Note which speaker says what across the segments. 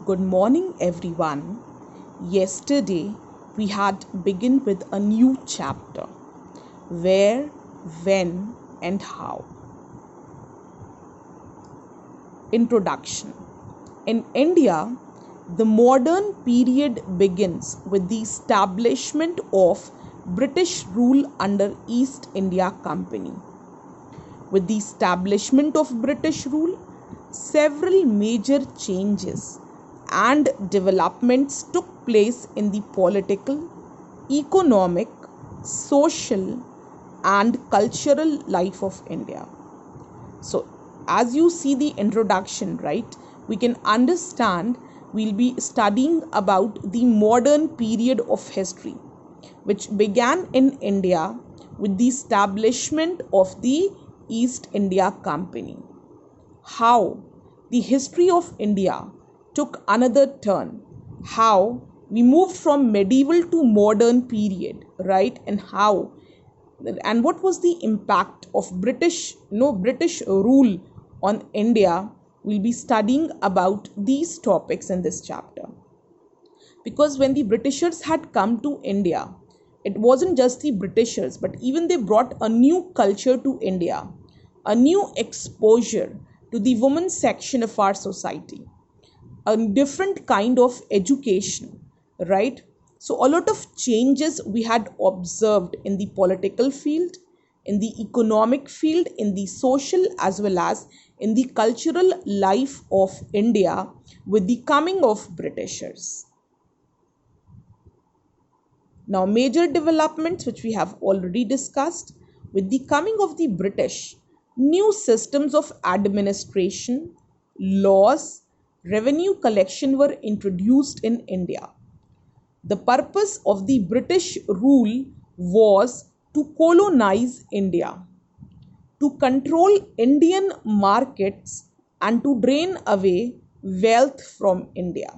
Speaker 1: Good morning, everyone. Yesterday, we had begun with a new chapter where, when, and how. Introduction. In India, the modern period begins with the establishment of British rule under East India Company. With the establishment of British rule, several major changes and developments took place in the political, economic, social, and cultural life of India. So, as you see the introduction, right, we can understand we'll be studying about the modern period of history, which began in India with the establishment of the East India Company. How the history of India took another turn, how we moved from medieval to modern period, right, and what was the impact of British rule on India. We'll be studying about these topics in this chapter. Because when the Britishers had come to India, it wasn't just the Britishers, but even they brought a new culture to India, a new exposure to the women section of our society, a different kind of education, right? So a lot of changes we had observed in the political field, in the economic field, in the social as well as in the cultural life of India with the coming of Britishers. Now, major developments which we have already discussed, with the coming of the British, new systems of administration, laws, revenue collection were introduced in India. The purpose of the British rule was to colonize India, to control Indian markets, and to drain away wealth from India.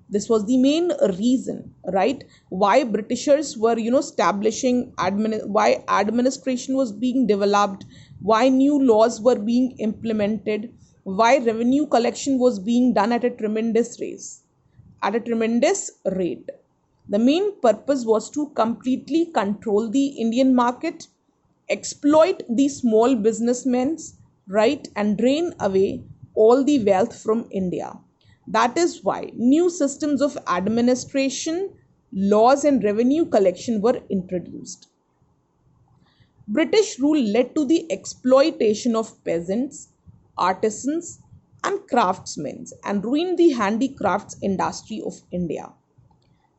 Speaker 1: This was the main reason, right, why Britishers were establishing why administration was being developed, why new laws were being implemented, why revenue collection was being done at a tremendous rate. The main purpose was to completely control the Indian market, exploit the small businessmen, right, and drain away all the wealth from India. That is why new systems of administration, laws, and revenue collection were introduced. British rule led to the exploitation of peasants, artisans, and craftsmen and ruined the handicrafts industry of India.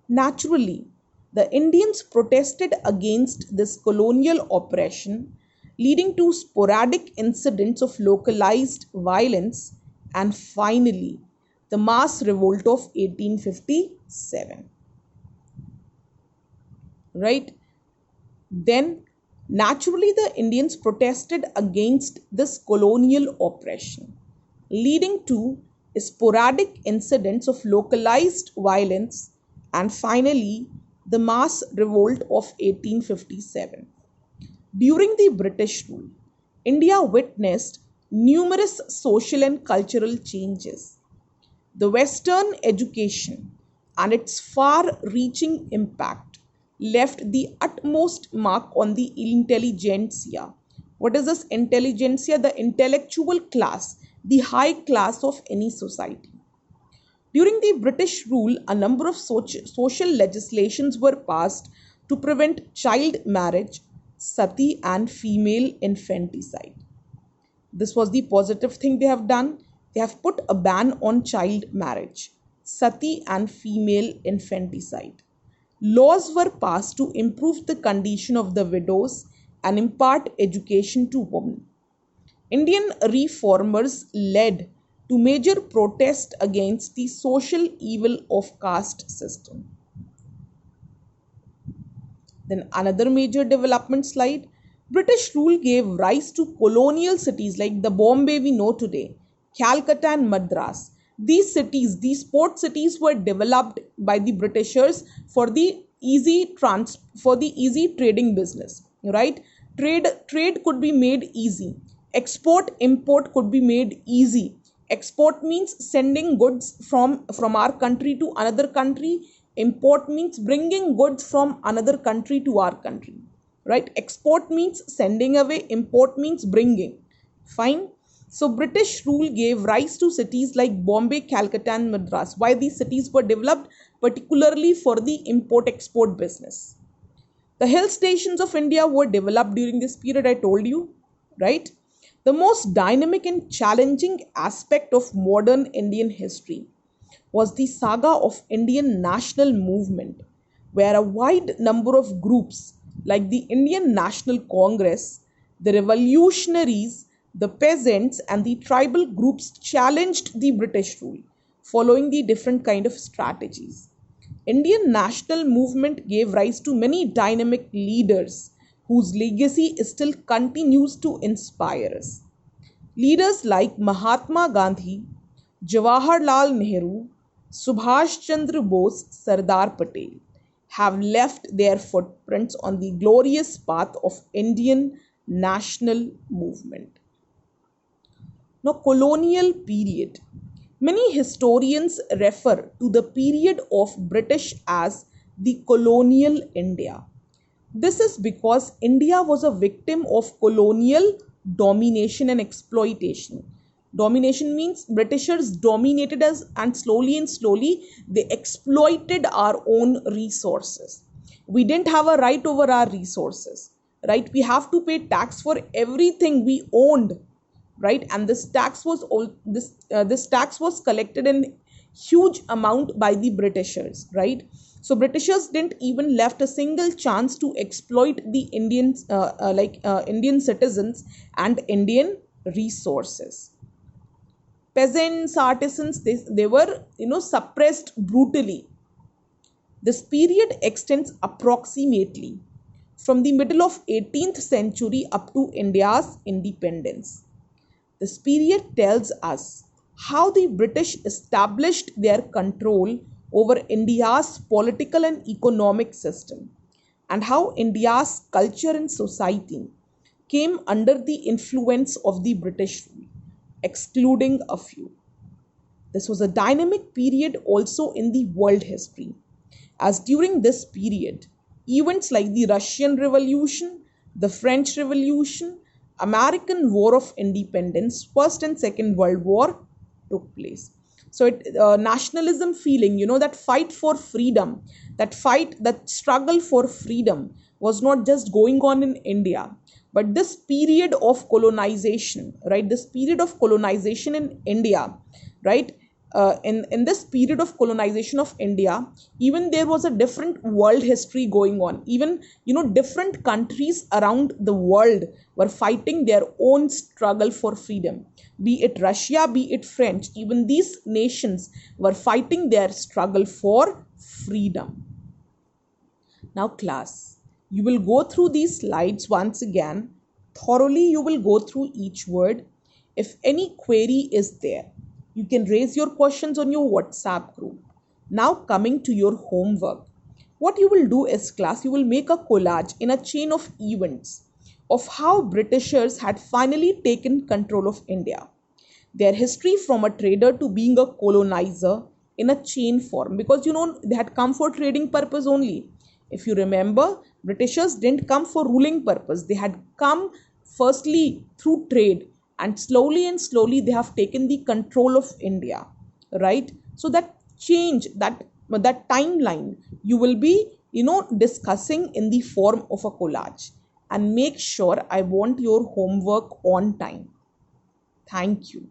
Speaker 1: Naturally, the Indians protested against this colonial oppression, leading to sporadic incidents of localized violence and finally the mass revolt of 1857. Right? Then, naturally, the Indians protested against this colonial oppression, leading to sporadic incidents of localized violence and finally the mass revolt of 1857. During the British rule, India witnessed numerous social and cultural changes. The Western education and its far reaching impact left the utmost mark on the intelligentsia. What is this intelligentsia? The intellectual class, the high class of any society. During the British rule, a number of social legislations were passed to prevent child marriage, sati, and female infanticide. This was the positive thing they have done. They have put a ban on child marriage, sati, and female infanticide. Laws were passed to improve the condition of the widows and impart education to women. Indian reformers led to major protest against the social evil of caste system. Then another major development slide. British rule gave rise to colonial cities like the Bombay we know today, Calcutta and Madras. These cities, these port cities were developed by the Britishers for the easy trading business, right? Trade could be made easy. Export import could be made easy. Export means sending goods from our country to another country. Import means bringing goods from another country to our country. Right? Export means sending away, import means bringing. Fine. So British rule gave rise to cities like Bombay, Calcutta, and Madras. Why these cities were developed? Particularly for the import-export business. The hill stations of India were developed during this period, I told you, right? The most dynamic and challenging aspect of modern Indian history was the saga of Indian national movement, where a wide number of groups like the Indian National Congress, the revolutionaries, the peasants, and the tribal groups challenged the British rule, following the different kind of strategies. Indian national movement gave rise to many dynamic leaders whose legacy still continues to inspire us. Leaders like Mahatma Gandhi, Jawaharlal Nehru, Subhash Chandra Bose, Sardar Patel have left their footprints on the glorious path of Indian national movement. Now, colonial period. Many historians refer to the period of British as the colonial India. This is because India was a victim of colonial domination and exploitation. Domination means Britishers dominated us, and slowly they exploited our own resources. We didn't have a right over our resources, right? We have to pay tax for everything we owned, right? And this tax was collected in huge amount by the Britishers, right? So Britishers didn't even left a single chance to exploit the Indian citizens and Indian resources. Peasants, artisans, they were suppressed brutally. This period extends approximately from the middle of 18th century up to India's independence. This period tells us how the British established their control over India's political and economic system, and how India's culture and society came under the influence of the British rule, excluding a few. This was a dynamic period also in the world history, as during this period, events like the Russian Revolution, the French Revolution, American War of Independence, First and Second World War took place. So nationalism feeling, that fight for freedom, that struggle for freedom was not just going on in India, but this period of colonization, right? This period of colonization in India, right? In this period of colonization of India, even there was a different world history going on. Even different countries around the world were fighting their own struggle for freedom. Be it Russia, be it French, even these nations were fighting their struggle for freedom. Now, class, you will go through these slides once again. Thoroughly, you will go through each word. If any query is there, you can raise your questions on your WhatsApp group. Now coming to your homework. What you will do is, class, you will make a collage in a chain of events of how Britishers had finally taken control of India. Their history from a trader to being a colonizer in a chain form, because they had come for trading purpose only. If you remember, Britishers didn't come for ruling purpose. They had come firstly through trade, and slowly they have taken the control of India, right? So that change, that timeline, you will be discussing in the form of a collage. And make sure, I want your homework on time. Thank you.